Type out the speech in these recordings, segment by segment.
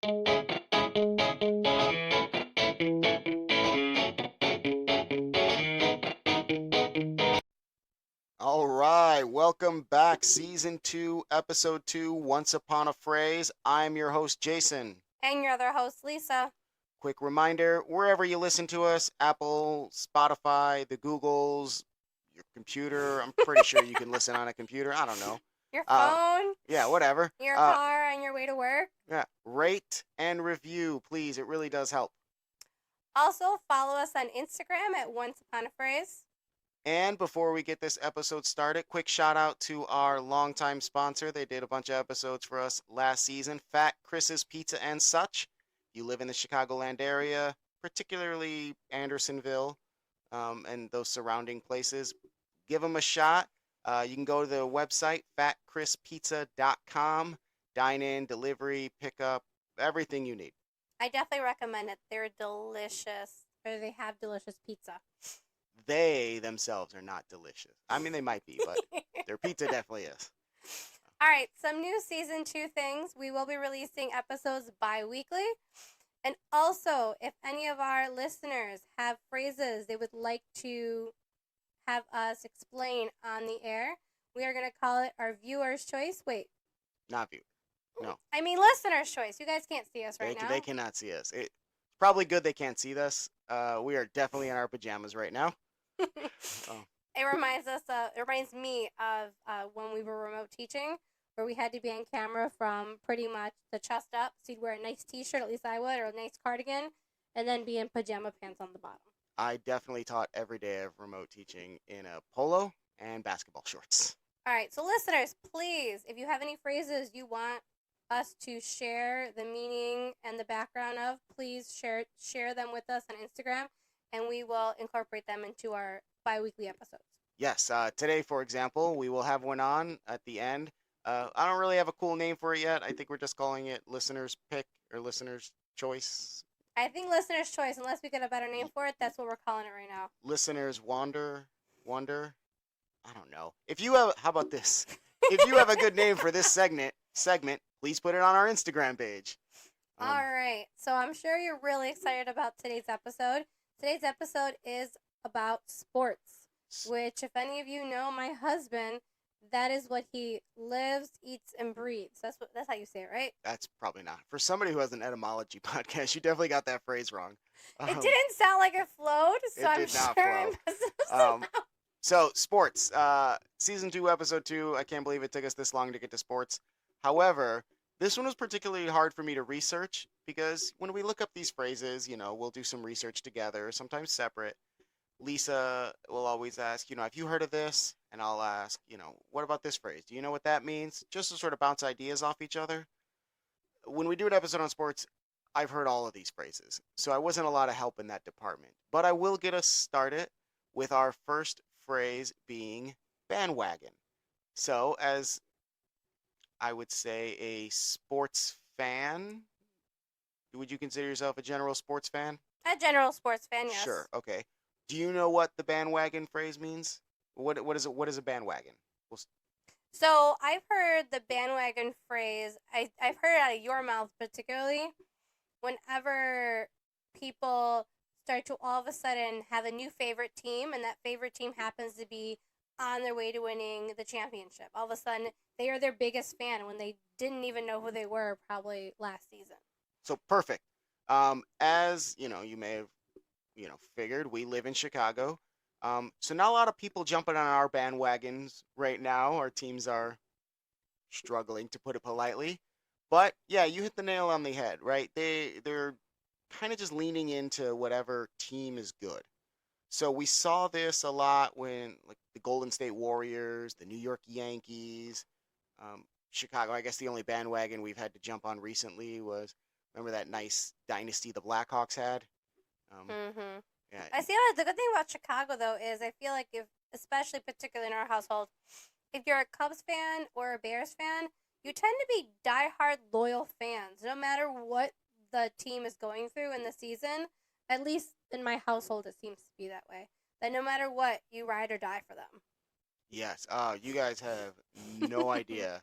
All right, welcome back. Season 2, Episode 2, Once Upon a Phrase. I'm your host, Jason. And your other host, Lisa. Quick reminder wherever you listen to us, Apple, Spotify, the Googles, your computer. I'm pretty sure you can listen on a computer. I don't know. Your Uh, phone, yeah, whatever. your car, on your way to work. Yeah, rate and review, please. It really does help. Also, follow us on Instagram at Once Upon a Phrase. And before we get this episode started, quick shout out to our longtime sponsor. They did a bunch of episodes for us last season, Fat Chris's Pizza and Such. You live in the Chicagoland area, particularly Andersonville and those surrounding places, give them a shot. You can go to the website, fatchrispizza.com, dine in, delivery, pickup, everything you need. I definitely recommend it. They're delicious, or they have delicious pizza. They themselves are not delicious. I mean, they might be, but their pizza definitely is. All right, some new season 2 things. We will be releasing episodes bi-weekly. And also, if any of our listeners have phrases they would like to have us explain on the air, we are going to call it our viewer's choice. Wait. Not viewer. No. I mean listener's choice. You guys can't see us right now. They cannot see us. It's probably good they can't see us. We are definitely in our pajamas right now. It reminds me of when we were remote teaching, where we had to be on camera from pretty much the chest up. So you'd wear a nice t-shirt, at least I would, or a nice cardigan, and then be in pajama pants on the bottom. I definitely taught every day of remote teaching in a polo and basketball shorts. All right, so listeners, please, if you have any phrases you want us to share the meaning and the background of, please share them with us on Instagram, and we will incorporate them into our bi-weekly episodes. Yes, today, for example, we will have one on at the end. I don't really have a cool name for it yet. I think we're just calling it Listener's Pick or Listener's Choice. I think Listener's Choice, unless we get a better name for it, that's what we're calling it right now. Listener's Wonder. I don't know. How about this? If you have a good name for this segment, please put it on our Instagram page. All right. So I'm sure you're really excited about today's episode. Today's episode is about sports, which, if any of you know my husband, that is what he lives, eats, and breathes. That's how you say it, right? That's probably not. For somebody who has an etymology podcast, you definitely got that phrase wrong. It didn't sound like it flowed, so I'm sure I messed up. So, sports. Season 2, Episode 2. I can't believe it took us this long to get to sports. However, this one was particularly hard for me to research because when we look up these phrases, we'll do some research together, sometimes separate. Lisa will always ask, have you heard of this? And I'll ask, what about this phrase? Do you know what that means? Just to sort of bounce ideas off each other. When we do an episode on sports, I've heard all of these phrases, so I wasn't a lot of help in that department. But I will get us started with our first phrase being bandwagon. So, as I would say a sports fan, would you consider yourself a general sports fan? A general sports fan, yes. Sure, okay. Do you know what the bandwagon phrase means? What is it? What is a bandwagon? So I've heard the bandwagon phrase. I've heard it out of your mouth particularly. Whenever people start to all of a sudden have a new favorite team, and that favorite team happens to be on their way to winning the championship. All of a sudden, they are their biggest fan when they didn't even know who they were probably last season. So perfect. As you may have figured, we live in Chicago. So not a lot of people jumping on our bandwagons right now. Our teams are struggling, to put it politely. But yeah, you hit the nail on the head, right? They're kind of just leaning into whatever team is good. So we saw this a lot when like the Golden State Warriors, the New York Yankees, Chicago. I guess the only bandwagon we've had to jump on recently was, remember that nice dynasty the Blackhawks had? Yeah. I see the good thing about Chicago, though, is I feel like especially particularly in our household, if you're a Cubs fan or a Bears fan, you tend to be diehard loyal fans, no matter what the team is going through in the season. At least in my household, it seems to be that way. That no matter what, you ride or die for them. Yes. You guys have no idea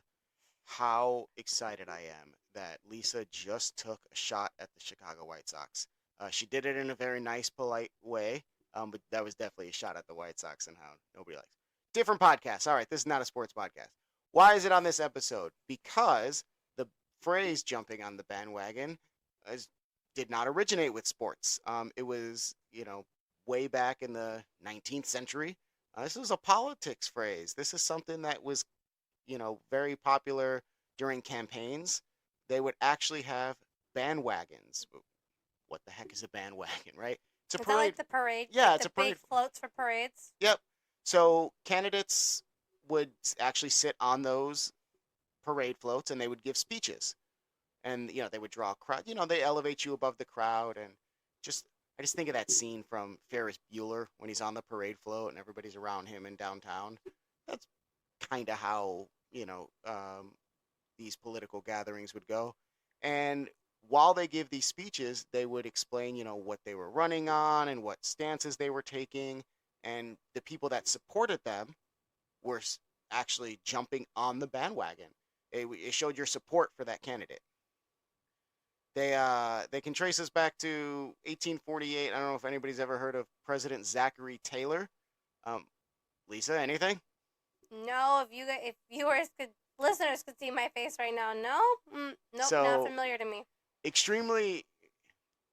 how excited I am that Lisa just took a shot at the Chicago White Sox. She did it in a very nice, polite way, but that was definitely a shot at the White Sox and how nobody likes. Different podcast. All right, this is not a sports podcast. Why is it on this episode? Because the phrase "jumping on the bandwagon" is, did not originate with sports. It was, way back in the 19th century. This was a politics phrase. This is something that was, very popular during campaigns. They would actually have bandwagons. What the heck is a bandwagon, right? It's a Is that parade. like the parade? Yeah, Like it's the a parade. big floats for parades? Yep. So candidates would actually sit on those parade floats and they would give speeches. And they would draw a crowd. They elevate you above the crowd, and just I just think of that scene from Ferris Bueller when he's on the parade float and everybody's around him in downtown. That's kind of how these political gatherings would go. And while they give these speeches, they would explain, what they were running on and what stances they were taking, and the people that supported them were actually jumping on the bandwagon. It showed your support for that candidate. They can trace us back to 1848. I don't know if anybody's ever heard of President Zachary Taylor. Um, Lisa, anything? No, if listeners could see my face right now. No, nope, not So familiar to me. extremely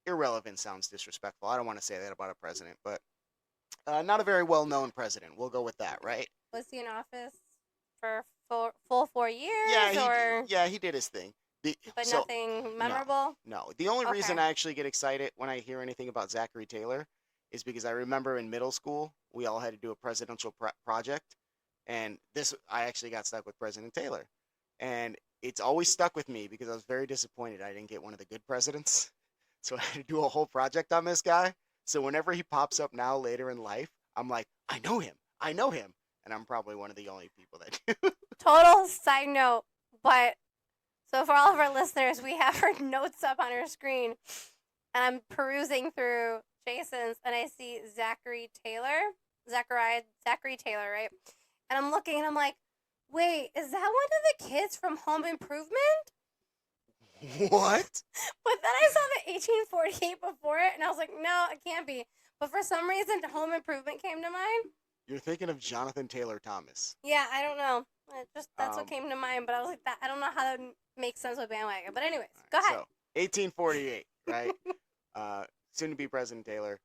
irrelevant sounds disrespectful. I don't want to say that about a president, but not a very well-known president. We'll go with that, right? Was he in office for full 4 years, He did his thing. but So nothing no, memorable? no. The only reason Okay. I actually get excited when I hear anything about Zachary Taylor is because I remember in middle school we all had to do a presidential project, and this I actually got stuck with President Taylor, and it's always stuck with me because I was very disappointed I didn't get one of the good presidents, so I had to do a whole project on this guy. So whenever he pops up now later in life, I'm like, I know him, and I'm probably one of the only people that do. Total side note, but so for all of our listeners, we have our notes up on our screen, and I'm perusing through Jason's, and I see Zachary Taylor, right? And I'm looking, and I'm like, wait, is that one of the kids from Home Improvement? What? But then I saw the 1848 before it, and I was like, no, it can't be. But for some reason, Home Improvement came to mind. You're thinking of Jonathan Taylor Thomas. Yeah, I don't know. That's what Um, came to mind. But I was like, that I don't know how that makes sense with bandwagon. But anyways, All go right, ahead. so 1848, right? Soon to be President Taylor.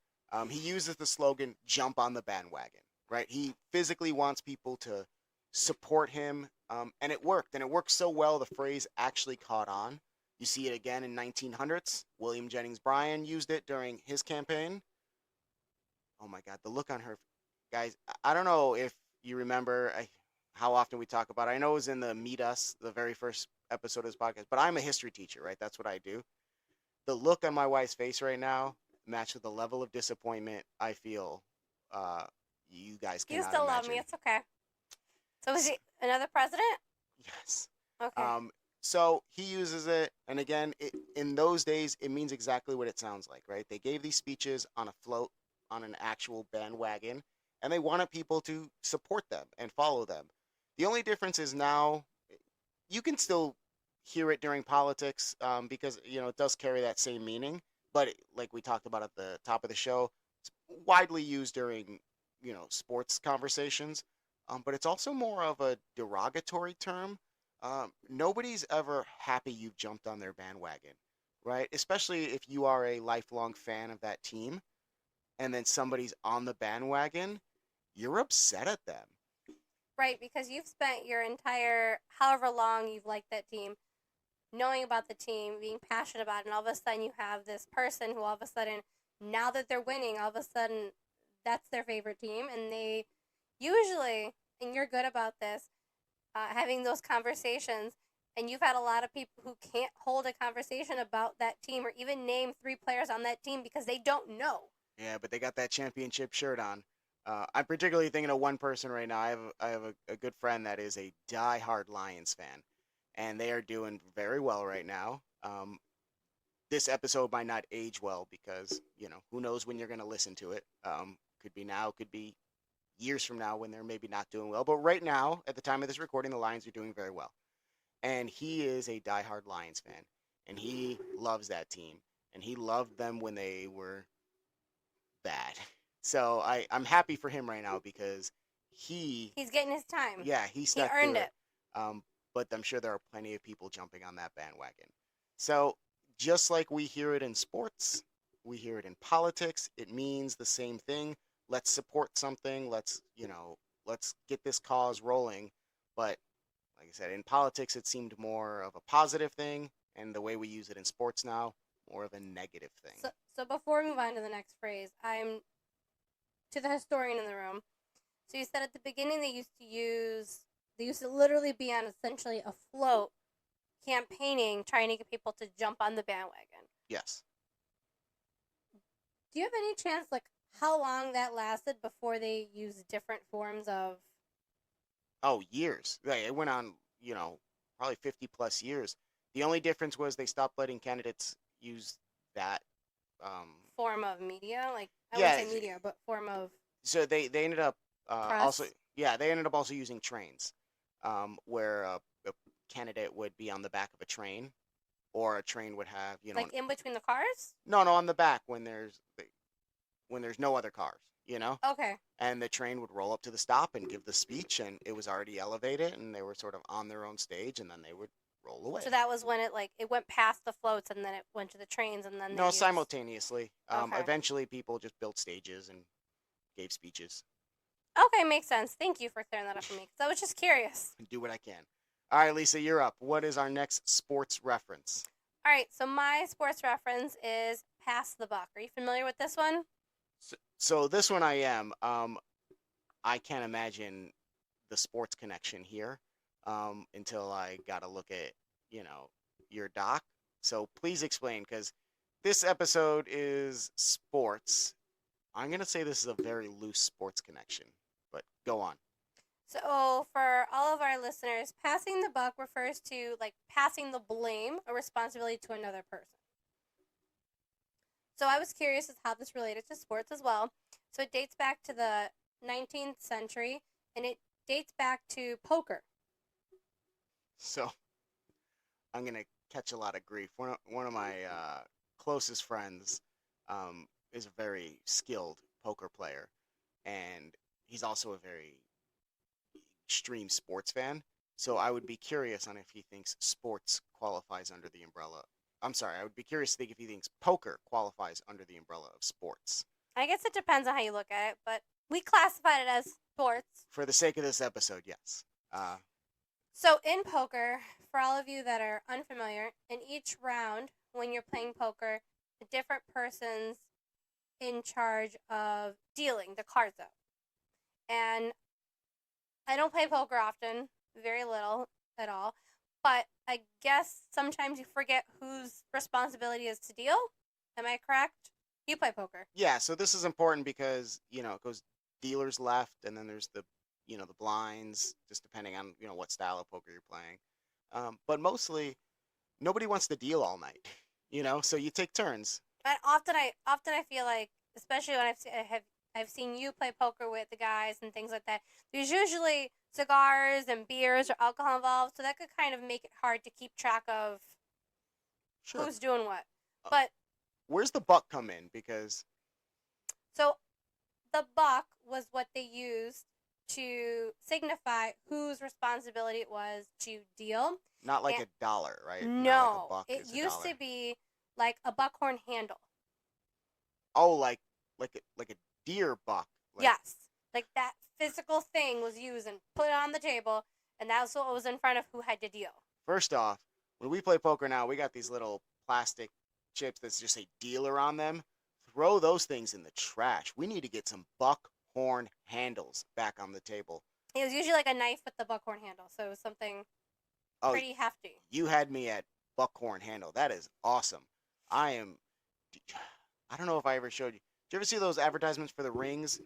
He uses the slogan "Jump on the bandwagon," right? He physically wants people to support him, and it worked. And it worked so well, the phrase actually caught on. You see it again in 1900s. William Jennings Bryan used it during his campaign. Oh my God, the look on her, guys. I don't know if you remember how often we talk about it. I know it was in the Meet Us, the very first episode of this podcast, but I'm a history teacher, right? That's what I do. The look on my wife's face right now matched with the level of disappointment I feel. Uh, you guys You cannot still love imagine. me. It's okay. So is he another president? Yes. Okay. So he uses it, and again, in those days, it means exactly what it sounds like, right? They gave these speeches on a float, on an actual bandwagon, and they wanted people to support them and follow them. The only difference is now you can still hear it during politics, because it does carry that same meaning. But like we talked about at the top of the show, it's widely used during sports conversations. But it's also more of a derogatory term. Nobody's ever happy you've jumped on their bandwagon, right? Especially if you are a lifelong fan of that team, and then somebody's on the bandwagon, you're upset at them. Right, because you've spent your entire however long you've liked that team knowing about the team, being passionate about it, and all of a sudden you have this person who all of a sudden, now that they're winning, all of a sudden that's their favorite team, and they usually, and you're good about this, having those conversations, and you've had a lot of people who can't hold a conversation about that team or even name 3 players on that team because they don't know. Yeah, but they got that championship shirt on. I'm particularly thinking of one person right now. I have a good friend that is a die-hard Lions fan, and they are doing very well right now. This episode might not age well because who knows when you're going to listen to it. Could be now, could be years from now when they're maybe not doing well. But right now, at the time of this recording, the Lions are doing very well. and he is a diehard Lions fan, and he loves that team, and he loved them when they were bad. So I'm happy for him right now because he, He's getting his time. yeah, he He stuck earned through it. it. But I'm sure there are plenty of people jumping on that bandwagon. So just like we hear it in sports, we hear it in politics. It means the same thing. Let's support something. Let's get this cause rolling. But like I said, in politics, it seemed more of a positive thing, and the way we use it in sports now, more of a negative thing. So before we move on to the next phrase, I'm to the historian in the room. So you said at the beginning they used to literally be on essentially a float campaigning, trying to get people to jump on the bandwagon. Yes. Do you have any chance, like, how long that lasted before they used different forms of? Oh, years. It went on, probably 50 plus years. The only difference was they stopped letting candidates use that. Form of media? Like, I Yeah. wouldn't say media, but form of So they ended up press? also, yeah, they ended up also using trains, where a candidate would be on the back of a train, or a train would have, Like, in between the cars? no, on the back when there's no other cars, Okay. and the train would roll up to the stop and give the speech, and it was already elevated, and they were sort of on their own stage, and then they would roll away. So that was when it went past the floats, and then it went to the trains, and then No, simultaneously. Okay. Eventually, people just built stages and gave speeches. Okay, makes sense. Thank you for clearing that up for me, because I was just curious. And do what I can. All right, Lisa, you're up. What is our next sports reference? All right, so my sports reference is Pass the Buck. Are you familiar with this one? So this one I am. I can't imagine the sports connection here until I got to look at, your doc. So please explain, because this episode is sports. I'm going to say this is a very loose sports connection, but go on. So, for all of our listeners, passing the buck refers to, like, passing the blame or responsibility to another person. So, I was curious as how this related to sports as well. So, it dates back to the 19th century, and it dates back to poker. So I'm going to catch a lot of grief. One of my closest friends is a very skilled poker player, and he's also a very extreme sports fan. So I would be curious on if he thinks sports qualifies under the umbrella. I'm sorry, I would be curious to think if he thinks poker qualifies under the umbrella of sports. I guess it depends on how you look at it, but we classified it as sports. For the sake of this episode, yes. So in poker, for all of you that are unfamiliar, in each round, when you're playing poker, a different person's in charge of dealing the cards out. And I don't play poker often, very little at all, but I guess sometimes you forget whose responsibility is to deal. Am I correct? You play poker. Yeah, so this is important because, it goes dealers left, and then there's the blinds, just depending on, what style of poker you're playing. But mostly, nobody wants to deal all night, so you take turns. And often I feel like, especially when I've seen you play poker with the guys and things like that, there's usually cigars and beers or alcohol involved, so that could kind of make it hard to keep track of Sure. who's doing what. But where's the buck come in? Because so the buck was what they used to signify whose responsibility it was to deal. not like a dollar, right? Not No, like a buck it is a used dollar. to be like a buckhorn handle. Oh, like a deer buck. Yes, like that physical thing was used and put on the table, and that's what was in front of who had to deal. First off, when we play poker now, we got these little plastic chips that just say dealer on them. Throw those things in the trash. We need to get some buckhorn handles back on the table. It was usually like a knife with the buckhorn handle, so it was something Oh, pretty hefty. you had me at buckhorn handle. That is awesome. I don't know if I ever showed you. Did you ever see those advertisements for the rings?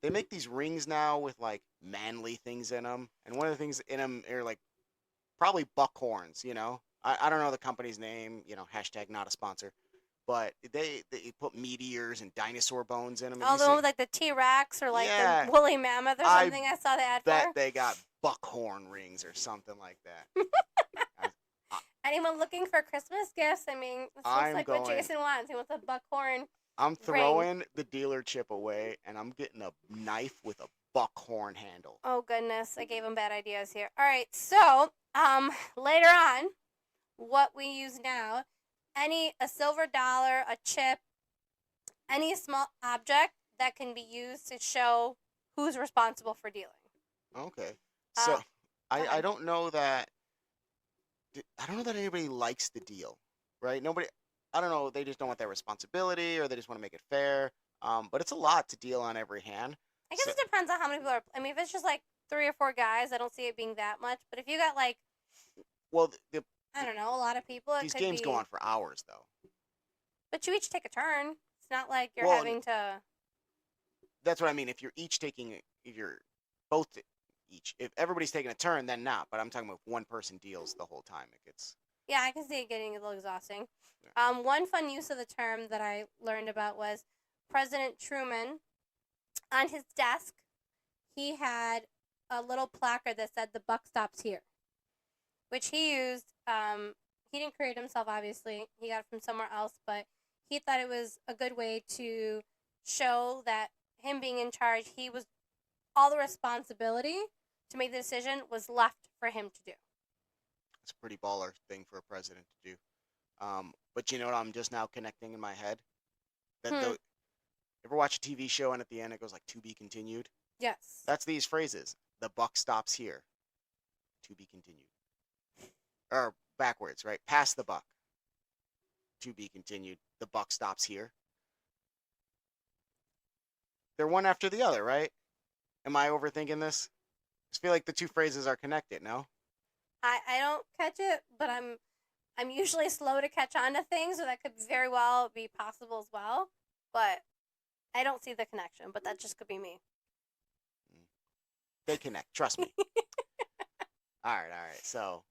They make these rings now with like manly things in them, and one of the things in them are like probably buckhorns. I don't know the company's name. Hashtag not a sponsor, but they put meteors and dinosaur bones in them. Oh, the one with like the T-Rex or like Yeah. the woolly mammoth or I something. I saw the ad Bet for. they got buckhorn rings or something like that. anyone looking for Christmas gifts, I mean, this looks I'm like what going. Jason wants. He wants a buckhorn I'm ring. throwing the dealer chip away, and I'm getting a knife with a buckhorn handle. Oh goodness, I gave him bad ideas here. All right, so later on, what we use now, a silver dollar, a chip, any small object that can be used to show who's responsible for dealing. Okay. Uh, So Go I ahead. don't know that anybody likes the deal, right? Nobody. I don't know. They just don't want that responsibility, or they just want to make it fair. But it's a lot to deal on every hand. I guess So it depends on how many people are. I mean, if it's just like 3 or 4 guys, I don't see it being that much. But if you got like, well, I don't know, a lot of people, it these could games go be. on for hours, though. But you each take a turn. It's not like you're Well, having to. that's what I mean. If you're each taking, if you're both each, if everybody's taking a turn, then not. But I'm talking about if one person deals the whole time. It gets. Yeah, I can see it getting a little exhausting. Yeah. One fun use of the term that I learned about was President Truman. On his desk, he had a little placard that said "The buck stops here," which he used. He didn't create himself, obviously. He got it from somewhere else, but he thought it was a good way to show that him being in charge, he was all the responsibility to make the decision was left for him to do. It's a pretty baller thing for a president to do. But you know what? I'm just now connecting in my head that Hmm. the ever watch a TV show and at the end it goes like "to be continued." Yes. That's these phrases. The buck stops here. To be continued. Or backwards, right? Pass the buck. To be continued. The buck stops here. They're one after the other, right? Am I overthinking this? I just feel like the two phrases are connected, no? I don't catch it, but I'm usually slow to catch on to things, so that could very well be possible as well. But I don't see the connection, but that just could be me. They connect, trust me. All right. So,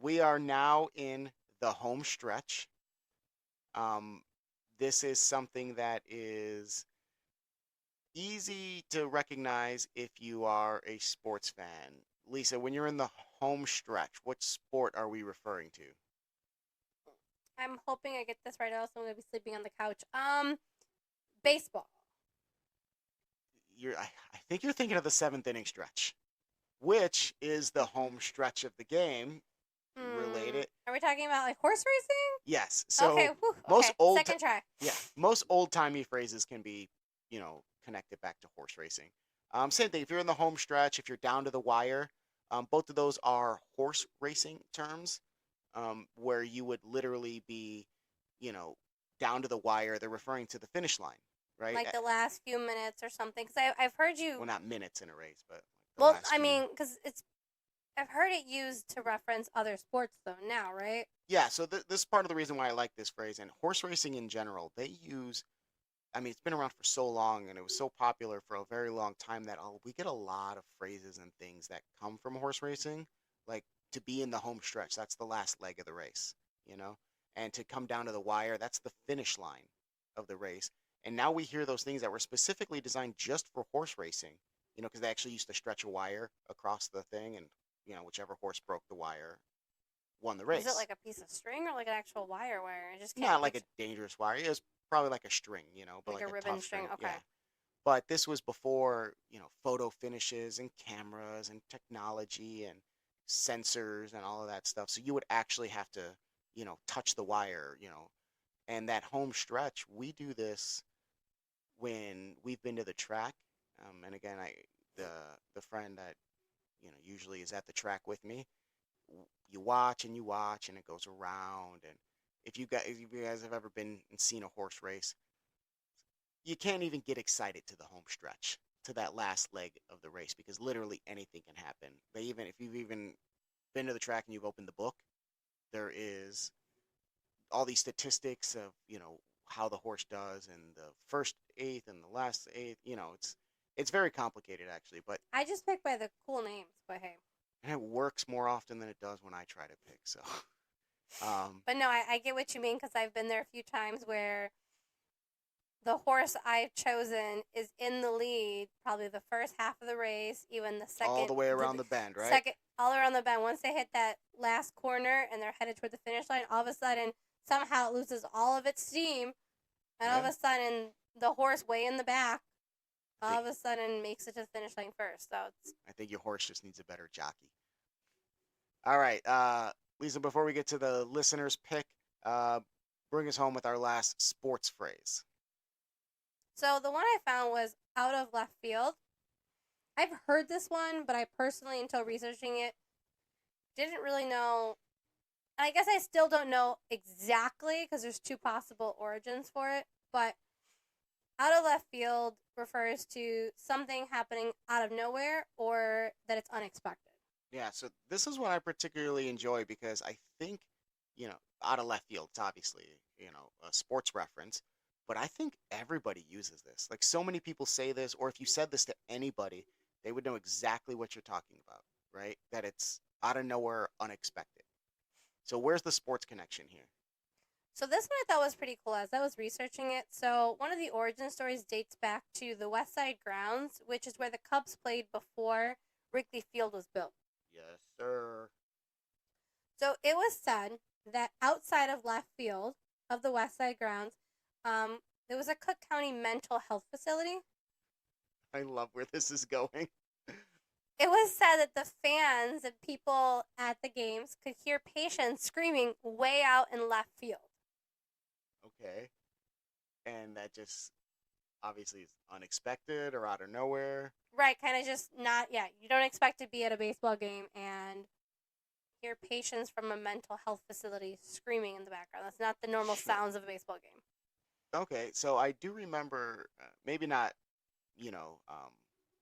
we are now in the home stretch. Um, this is something that is easy to recognize if you are a sports fan. Lisa, when you're in the home stretch, what sport are we referring to? I'm hoping I get this right, or else I'm gonna be sleeping on the couch. Baseball. I think you're thinking of the seventh inning stretch, which is the home stretch of the game. Related, Are we talking about like horse racing? yes. Okay. So Whew, most okay. old, Second try. yeah, most old timey phrases can be, connected back to horse racing. Same thing. If you're in the home stretch, if you're down to the wire, both of those are horse racing terms, where you would literally be, you know, down to the wire. They're referring to the finish line, right? Like the last few minutes or something. Because I've heard Well, you. not minutes in a race, but like the Well, last I few. mean, because it's. I've heard it used to reference other sports though. Now, right? Yeah, so this is part of the reason why I like this phrase. And horse racing in general, they use. I mean, it's been around for so long, and it was so popular for a very long time that we get a lot of phrases and things that come from horse racing, like to be in the home stretch. That's the last leg of the race, you know, and to come down to the wire. That's the finish line of the race. And now we hear those things that were specifically designed just for horse racing, because they actually used to stretch a wire across the thing, and whichever horse broke the wire won the Is it race. like a piece of string or like an actual wire? Wire? I just can't. Not like a dangerous wire. It was probably like a string, but Like like a a ribbon tough string. string. Okay. Yeah. But this was before, photo finishes and cameras and technology and sensors and all of that stuff. So you would actually have to, touch the wire, and that home stretch, we do this when we've been to the track. And again, the the friend that, usually is at the track with me, you watch and you watch and it goes around. And if you guys have ever been and seen a horse race, you can't even get excited to the home stretch, to that last leg of the race, because literally anything can happen. If you've even been to the track and you've opened the book, there is all these statistics of, how the horse does and the first eighth and the last eighth. It's very complicated actually, but I just pick by the cool names, but hey. and it works more often than it does when I try to pick. So, um, But no, I get what you mean because I've been there a few times where the horse I've chosen is in the lead, probably the first half of the race, even the All second, the way around the bend, right? second all around the bend. Once they hit that last corner and they're headed toward the finish line, all of a sudden somehow it loses all of its steam, and all of Yeah. a sudden the horse way in the back I all think of a sudden makes it to the finish line first. So it's I think your horse just needs a better jockey. All right, Lisa. Before we get to the listeners' pick, uh, bring us home with our last sports phrase. so the one I found was out of left field. I've heard this one, but I personally, until researching it, didn't really know. And I guess I still don't know exactly because there's two possible origins for it. But out of left field refers to something happening out of nowhere or that it's unexpected. Yeah, so this is one I particularly enjoy because I think, out of left field, it's obviously, a sports reference, but I think everybody uses this. Like so many people say this, or if you said this to anybody, they would know exactly what you're talking about, right? That it's out of nowhere, unexpected. So where's the sports connection here? So this one I thought was pretty cool as I was researching it. So one of the origin stories dates back to the West Side grounds, which is where the Cubs played before Wrigley Field was built. Yes, sir. So it was said that outside of left field of the West Side grounds, there was a Cook County mental health facility. I love where this is going. It was said that the fans and people at the games could hear patients screaming way out in left field. Okay. And that just obviously is unexpected or out of nowhere. Right, kind of just not, yeah, you don't expect to be at a baseball game and hear patients from a mental health facility screaming in the background. That's not the normal Sure. sounds of a baseball game. Okay, so I do remember, maybe not, you know, um,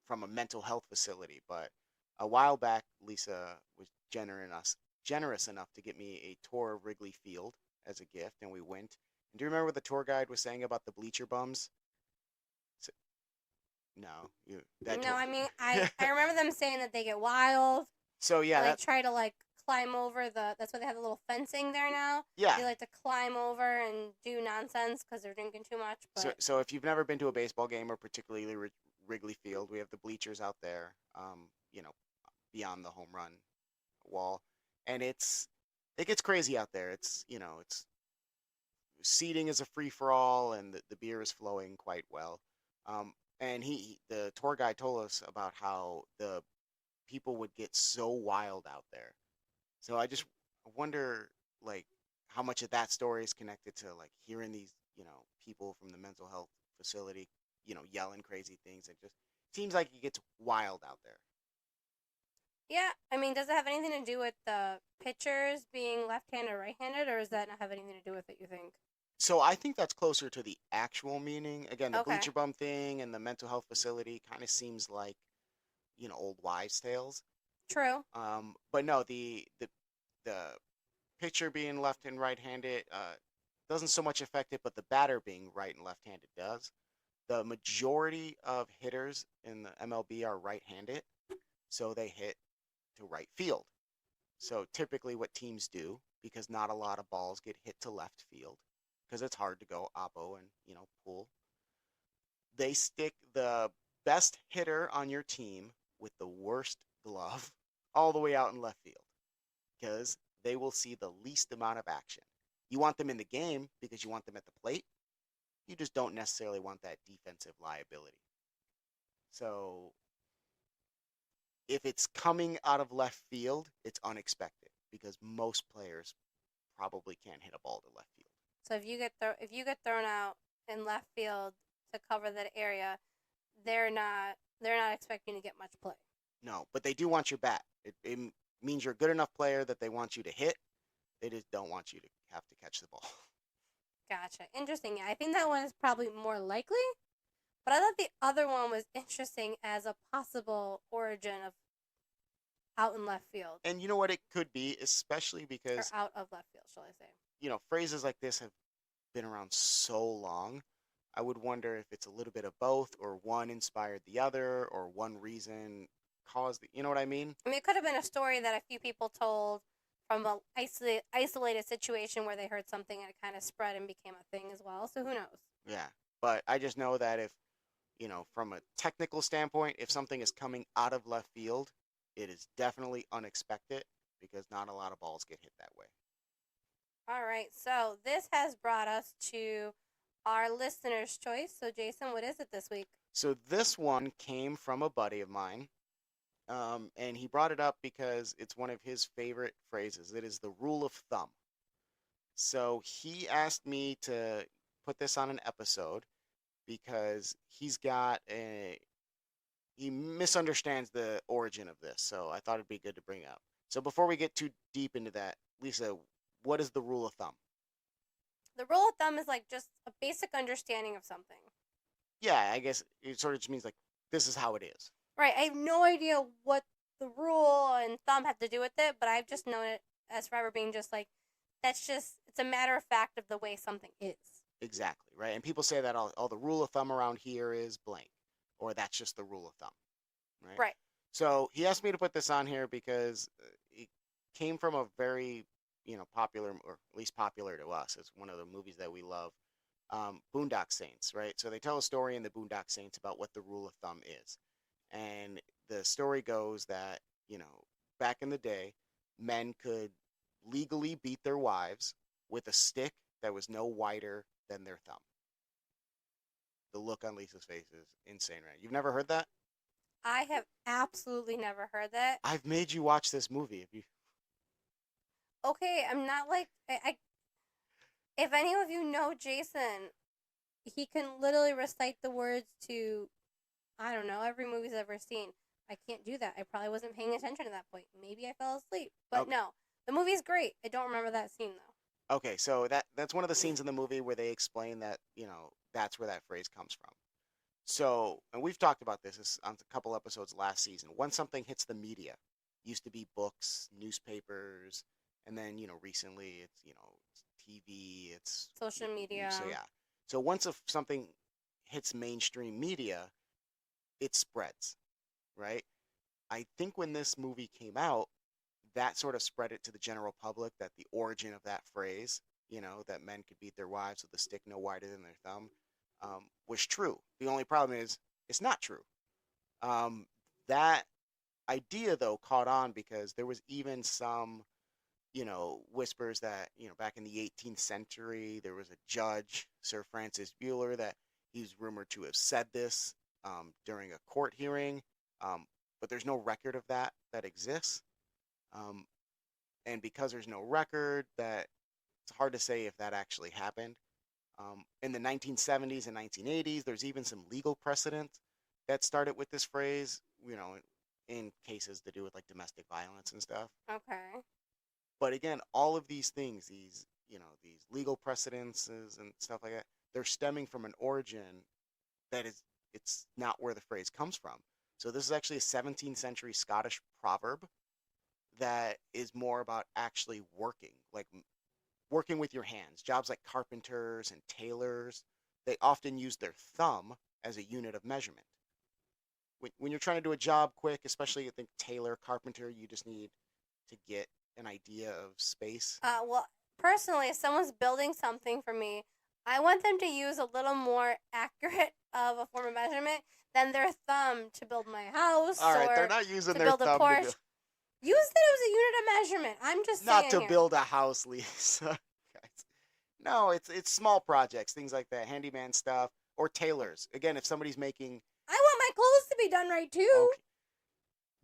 from a mental health facility, but a while back, Lisa was generous enough to get me a tour of Wrigley Field as a gift, and we went. And do you remember what the tour guide was saying about the bleacher bums? S no, that No, tour. I mean, I remember them saying that they get wild. So They yeah, like try to like climb over that's why they have the little fencing there now. yeah. They like to climb over and do nonsense because they're drinking too much. So But so if you've never been to a baseball game or particularly Wrigley Field, we have the bleachers out there, beyond the home run wall, and it gets crazy out there. It's seating is a free for all, and the beer is flowing quite well. And the tour guide told us about how the people would get so wild out there. So I just wonder, like, how much of that story is connected to like hearing these, people from the mental health facility, yelling crazy things. It just seems like it gets wild out there. yeah, I mean, does it have anything to do with the pitchers being left-handed or right-handed, or does that not have anything to do with it? You think? So I think that's closer to the actual meaning. Again, the Okay, bleacher bum thing and the mental health facility kind of seems like, old wives' tales. true. But no, the pitcher being left and right-handed doesn't so much affect it, but the batter being right and left-handed does. The majority of hitters in the MLB are right-handed, so they hit to right field. So typically, what teams do, because not a lot of balls get hit to left field, because it's hard to go oppo and pull, they stick the best hitter on your team with the worst glove all the way out in left field, because they will see the least amount of action. You want them in the game because you want them at the plate. You just don't necessarily want that defensive liability. So if it's coming out of left field, it's unexpected because most players probably can't hit a ball to left field. So if you get thrown out in left field to cover that area, they're not expecting to get much play. No, but they do want your bat. It means you're a good enough player that they want you to hit. They just don't want you to have to catch the ball. Gotcha. Interesting. Yeah, I think that one is probably more likely. But I thought the other one was interesting as a possible origin of out in left field And you know what it could be, especially or because, out of left field, shall I say? phrases like this have been around so long. I would wonder if it's a little bit of both, or one inspired the other, or one reason caused the, you know what I mean? I mean, it could have been a story that a few people told from a isolated situation where they heard something and it kind of spread and became a thing as well. So who knows? Yeah. But I just know that if, from a technical standpoint, if something is coming out of left field, it is definitely unexpected because not a lot of balls get hit that way. All right, so this has brought us to our listener's choice. So, Jason, what is it this week? So this one came from a buddy of mine, and he brought it up because it's one of his favorite phrases. It is the rule of thumb. So he asked me to put this on an episode because he misunderstands the origin of this. So I thought it'd be good to bring up. So before we get too deep into that, Lisa, what is the rule of thumb? The rule of thumb is like just a basic understanding of something. Yeah, I guess it sort of just means like this is how it is. Right. I have no idea what the rule and thumb have to do with it, but I've just known it as forever being just like it's a matter of fact of the way something is. Exactly, right? And people say that all the rule of thumb around here is blank, or that's just the rule of thumb, right? Right. So he asked me to put this on here because it came from a very, popular, or at least popular to us. It's one of the movies that we love, Boondock Saints, right? So they tell a story in the Boondock Saints about what the rule of thumb is. And the story goes that, back in the day, men could legally beat their wives with a stick that was no wider than their thumb. The look on Lisa's face is insane, right? You've never heard that? I have absolutely never heard that. I've made you watch this movie. Okay, I'm not like if any of you know Jason, he can literally recite the words to I don't know, every movie he's ever seen. I can't do that. I probably wasn't paying attention at that point. Maybe I fell asleep. But Okay. no. The movie's great. I don't remember that scene though. Okay, so that's one of the scenes in the movie where they explain that, that's where that phrase comes from. So, and we've talked about this on a couple episodes last season. Once something hits the media, used to be books, newspapers, and then, recently it's TV, it's Social media. So yeah. So once something hits mainstream media, it spreads, right? I think when this movie came out, that sort of spread it to the general public that the origin of that phrase, that men could beat their wives with a stick no wider than their thumb, was true. The only problem is it's not true. That idea, though, caught on because there was even some, whispers that, back in the 18th century, there was a judge, Sir Francis Bueller, that he's rumored to have said this during a court hearing, but there's no record of that exists. And because there's no record, that it's hard to say if that actually happened. In the 1970s and 1980s, there's even some legal precedent that started with this phrase, in cases to do with like domestic violence and stuff. Okay. But again, all of these things, these legal precedences and stuff like that, they're stemming from an origin it's not where the phrase comes from. So this is actually a 17th century Scottish proverb that is more about actually working, like working with your hands. Jobs like carpenters and tailors, they often use their thumb as a unit of measurement. When you're trying to do a job quick, especially I think tailor, carpenter, you just need to get an idea of space. Well, personally, if someone's building something for me, I want them to use a little more accurate of a form of measurement than their thumb to build my house. All right, or they're not using to their build a thumb to Porsche. build. Use it as a unit of measurement. I'm just Not saying to here. build a house, Lisa. Guys. No, it's small projects, things like that, handyman stuff, or tailors. Again, if somebody's making, I want my clothes to be done right too. okay,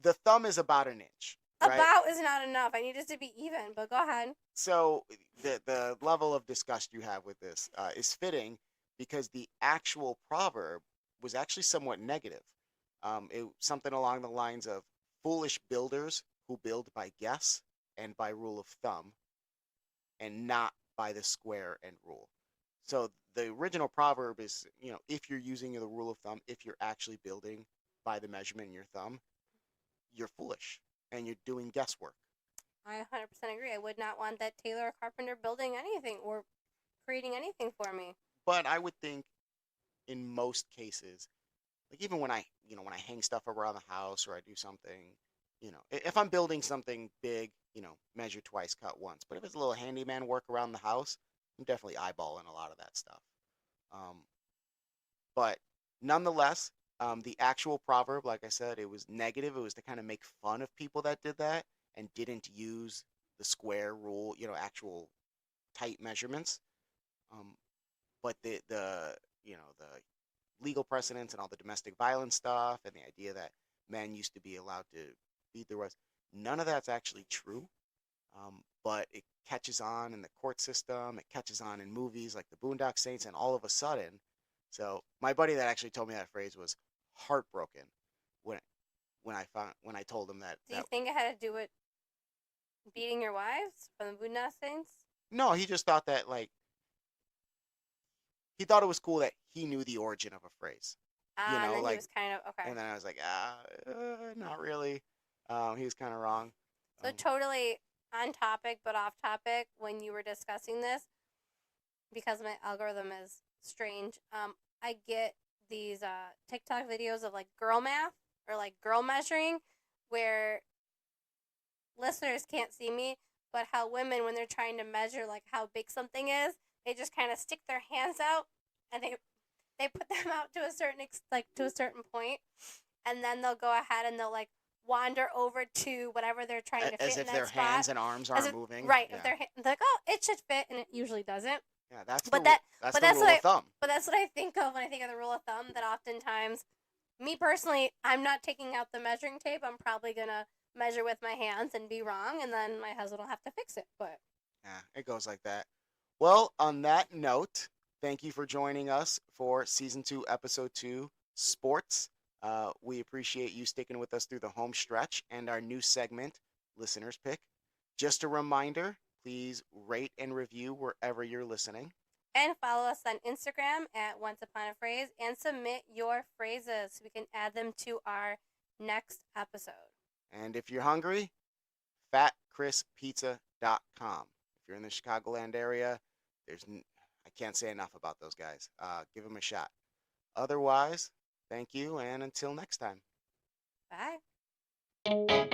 the thumb is about an inch. Right? About is not enough. I need it to be even. But go ahead. So the level of disgust you have with this is fitting because the actual proverb was actually somewhat negative. Something along the lines of foolish builders who build by guess and by rule of thumb, and not by the square and rule. So the original proverb is, if you're using the rule of thumb, if you're actually building by the measurement in your thumb, you're foolish and you're doing guesswork. I 100% agree. I would not want that tailor or carpenter building anything or creating anything for me. But I would think in most cases, like even when I hang stuff around the house or I do something, if I'm building something big, measure twice, cut once. But if it's a little handyman work around the house, I'm definitely eyeballing a lot of that stuff. But nonetheless, the actual proverb, like I said, it was negative. It was to kind of make fun of people that did that and didn't use the square rule, actual tight measurements. Um, but the legal precedents and all the domestic violence stuff and the idea that men used to be allowed to beat their wives, none of that's actually true. But it catches on in the court system. It catches on in movies like the Boondock Saints, and all of a sudden, so my buddy that actually told me that phrase was heartbroken when when I told him that Do you that think it had to do with beating your wives from the Boondock Saints? no, he just thought that he thought it was cool that he knew the origin of a phrase, And then he like, was kind of okay. and then I was like, not really. He was kind of wrong. So Um, totally on topic but off topic when you were discussing this, because my algorithm is strange. I get these TikTok videos of like girl math or like girl measuring, where listeners can't see me, but how women, when they're trying to measure like how big something is, they just kind of stick their hands out and they put them out to a certain like to a certain point, and then they'll go ahead and they'll like wander over to whatever they're trying to as fit in if that their spot. hands and arms As aren't if, moving. right, Yeah. if they're like, oh, it should fit, and it usually doesn't. Yeah, that's But the that's rule what of thumb. But that's what I think of when I think of the rule of thumb. That oftentimes, me personally, I'm not taking out the measuring tape. I'm probably gonna measure with my hands and be wrong, and then my husband will have to fix it. But Yeah, it goes like that. Well, on that note, thank you for joining us for season 2, episode 2, sports. We appreciate you sticking with us through the home stretch and our new segment, Listener's Pick. Just a reminder, please rate and review wherever you're listening. and follow us on Instagram at Once Upon a Phrase, and submit your phrases so we can add them to our next episode. And if you're hungry, fatchrispizza.com. If you're in the Chicagoland area, I can't say enough about those guys. Give them a shot. Otherwise, thank you, and until next time. Bye.